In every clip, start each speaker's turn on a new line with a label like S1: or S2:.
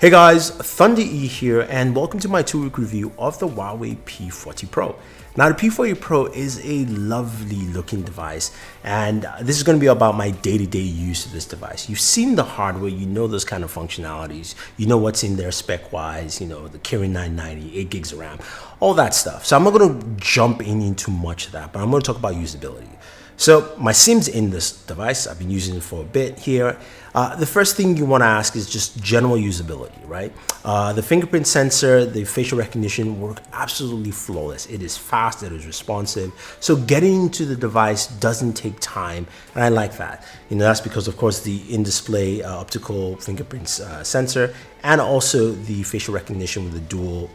S1: Hey guys, Thunder E here and welcome to my 2-week review of the Huawei P40 Pro. Now the P40 Pro is a lovely looking device and this is going to be about my day-to-day use of this device. You've seen the hardware, you know those kind of functionalities, you know what's in there spec-wise, you know the Kirin 990, 8 gigs of RAM, all that stuff. So I'm not going to jump into much of that, but I'm going to talk about usability. So my SIM's in this device. I've been using it for a bit here. The first thing you want to ask is just general usability, right? The fingerprint sensor, the facial recognition work absolutely flawless. It is fast, it is responsive. So getting into the device doesn't take time, and I like that. You know, that's because of course the in-display optical fingerprints sensor and also the facial recognition with the dual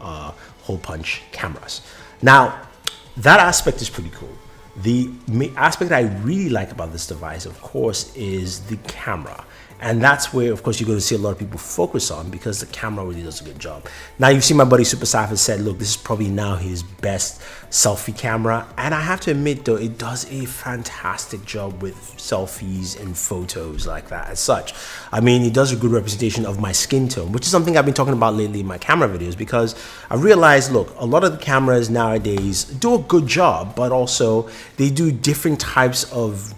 S1: hole punch cameras. Now, that aspect is pretty cool. The aspect I really like about this device, of course, is the camera. And that's where, of course, you're going to see a lot of people focus on because the camera really does a good job. Now, you've seen my buddy Super Saf has said, look, this is probably now his best selfie camera. And I have to admit, though, it does a fantastic job with selfies and photos like that as such. I mean, it does a good representation of my skin tone, which is something I've been talking about lately in my camera videos because I realized, look, a lot of the cameras nowadays do a good job, but also they do different types of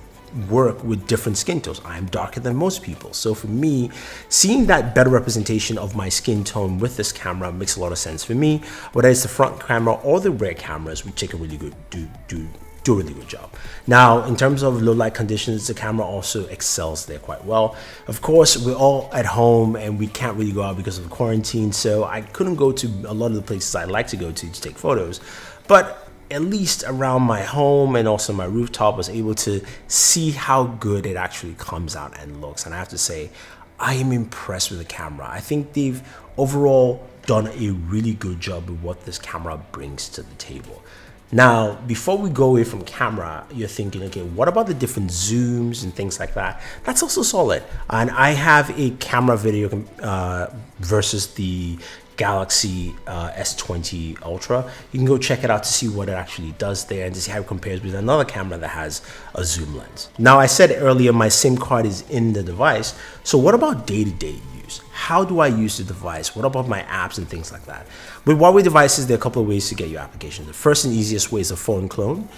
S1: work with different skin tones. I am darker than most people, so for me, seeing that better representation of my skin tone with this camera makes a lot of sense for me, whether it's the front camera or the rear cameras, which take a really good do a really good job. Now, in terms of low light conditions, the camera also excels there quite well. Of course, we're all at home and we can't really go out because of quarantine, so I couldn't go to a lot of the places I like to go to take photos, but at least around my home and also my rooftop, was able to see how good it actually comes out and looks. And I have to say, I am impressed with the camera. I think they've overall done a really good job with what this camera brings to the table. Now, before we go away from camera, you're thinking, okay, what about the different zooms and things like that? That's also solid. And I have a camera video versus the Galaxy S20 Ultra. You can go check it out to see what it actually does there and to see how it compares with another camera that has a zoom lens. Now, I said earlier my SIM card is in the device. So what about day-to-day use? How do I use the device? What about my apps and things like that? With Huawei devices, there are a couple of ways to get your applications. The first and easiest way is a phone clone,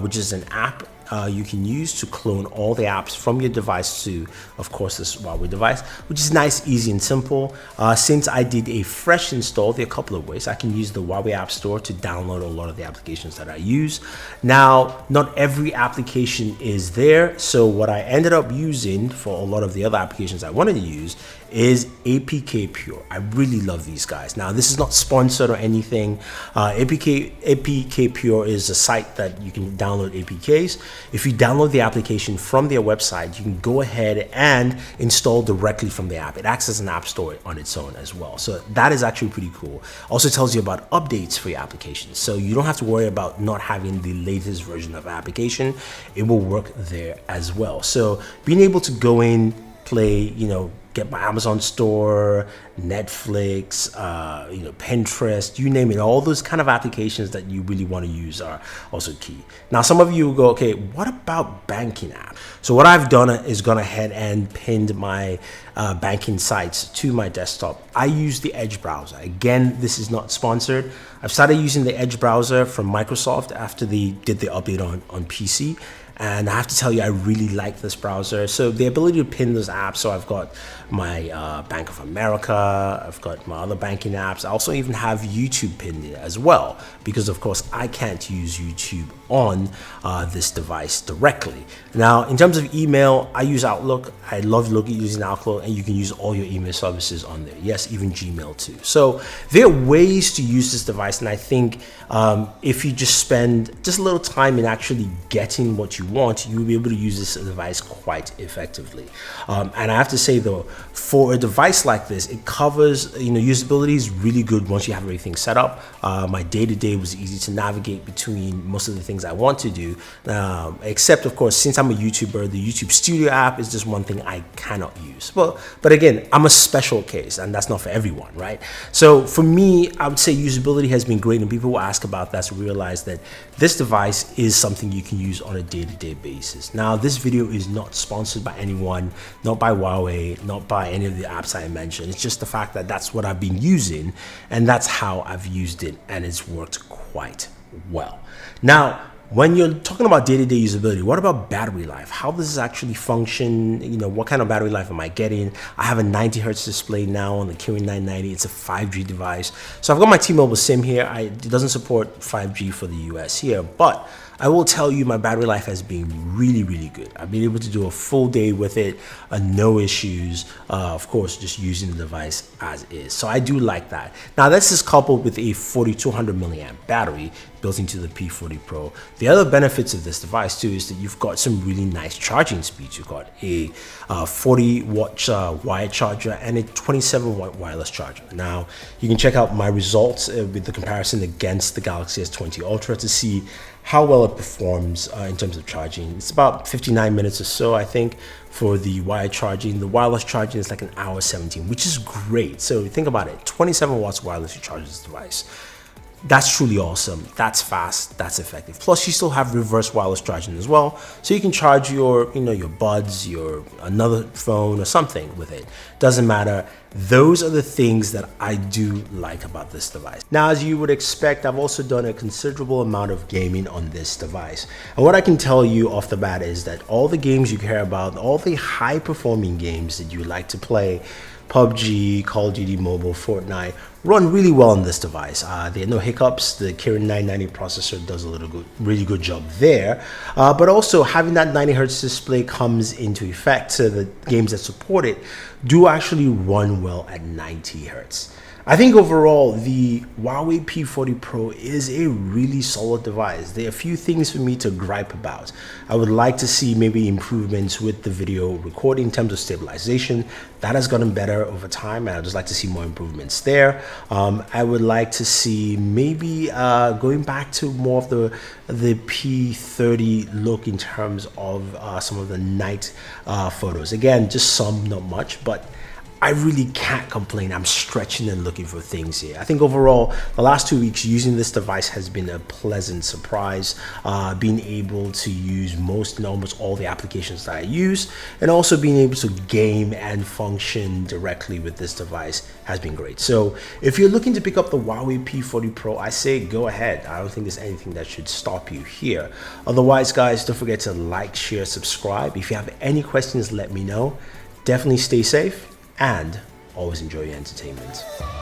S1: which is an app you can use to clone all the apps from your device to, of course, this Huawei device, which is nice, easy, and simple. Since I did a fresh install, there are a couple of ways. I can use the Huawei App Store to download a lot of the applications that I use. Now, not every application is there, so what I ended up using for a lot of the other applications I wanted to use is APK Pure. I really love these guys. Now, this is not sponsored or anything. APK Pure is a site that you can download APKs. If you download the application from their website, you can go ahead and install directly from the app. It acts as an app store on its own as well. So that is actually pretty cool. Also tells you about updates for your application. So you don't have to worry about not having the latest version of application. It will work there as well. So being able to go in, play, you know, get my Amazon store, Netflix, Pinterest, you name it, all those kind of applications that you really want to use are also key. Now, some of you will go, okay, what about banking app? So what I've done is gone ahead and pinned my banking sites to my desktop. I use the Edge browser. Again, this is not sponsored. I've started using the Edge browser from Microsoft after they did the update on PC. And I have to tell you, I really like this browser. So the ability to pin those apps. So I've got my Bank of America, I've got my other banking apps. I also even have YouTube pinned in as well, because of course I can't use YouTube on this device directly. Now, in terms of email, I use Outlook. I love using Outlook, and you can use all your email services on there. Yes, even Gmail too. So there are ways to use this device, and I think if you just spend just a little time in actually getting what you want, you'll be able to use this device quite effectively. And I have to say though, for a device like this, it covers, usability is really good once you have everything set up. My day-to-day was easy to navigate between most of the things I want to do, except of course, since I'm a YouTuber, the YouTube Studio app is just one thing I cannot use. But again, I'm a special case, and that's not for everyone, right? So for me, I would say usability has been great, and people will ask about that to realize that this device is something you can use on a day-to-day day-to-day basis. Now, this video is not sponsored by anyone, not by Huawei, not by any of the apps I mentioned. It's just the fact that that's what I've been using, and that's how I've used it, and it's worked quite well. Now, when you're talking about day-to-day usability, what about battery life? How does this actually function? You know, what kind of battery life am I getting? I have a 90 hertz display now on the Kirin 990. It's a 5G device. So I've got my T-Mobile SIM here. It doesn't support 5G for the US here, but I will tell you my battery life has been really, really good. I've been able to do a full day with it, no issues. Of course, just using the device as is. So I do like that. Now, this is coupled with a 4200 milliamp battery built into the P40 Pro. The other benefits of this device too is that you've got some really nice charging speeds. You've got a 40 watt wired charger and a 27 watt wireless charger. Now, you can check out my results with the comparison against the Galaxy S20 Ultra to see how well it performs in terms of charging. It's about 59 minutes or so, I think, for the wired charging. The wireless charging is like an hour 17, which is great. So think about it, 27 watts wirelessly charges this device. That's truly awesome. That's fast, that's effective. Plus, you still have reverse wireless charging as well, so you can charge your, your buds, your another phone or something with it. Doesn't matter. Those are the things that I do like about this device. Now, as you would expect, I've also done a considerable amount of gaming on this device. And what I can tell you off the bat is that all the games you care about, all the high performing games that you like to play, PUBG, Call of Duty Mobile, Fortnite, run really well on this device. There are no hiccups. The Kirin 990 processor does a really good job there. But also having that 90 hertz display comes into effect, so the games that support it do actually run well at 90 hertz. I think overall, the Huawei P40 Pro is a really solid device. There are a few things for me to gripe about. I would like to see maybe improvements with the video recording in terms of stabilization. That has gotten better over time, and I'd just like to see more improvements there. I would like to see maybe going back to more of the P30 look in terms of some of the night photos. Again, just some, not much, but I really can't complain. I'm stretching and looking for things here. I think overall, the last 2 weeks using this device has been a pleasant surprise. Being able to use most and almost all the applications that I use, and also being able to game and function directly with this device has been great. So if you're looking to pick up the Huawei P40 Pro, I say go ahead. I don't think there's anything that should stop you here. Otherwise, guys, don't forget to like, share, subscribe. If you have any questions, let me know. Definitely stay safe and always enjoy your entertainment.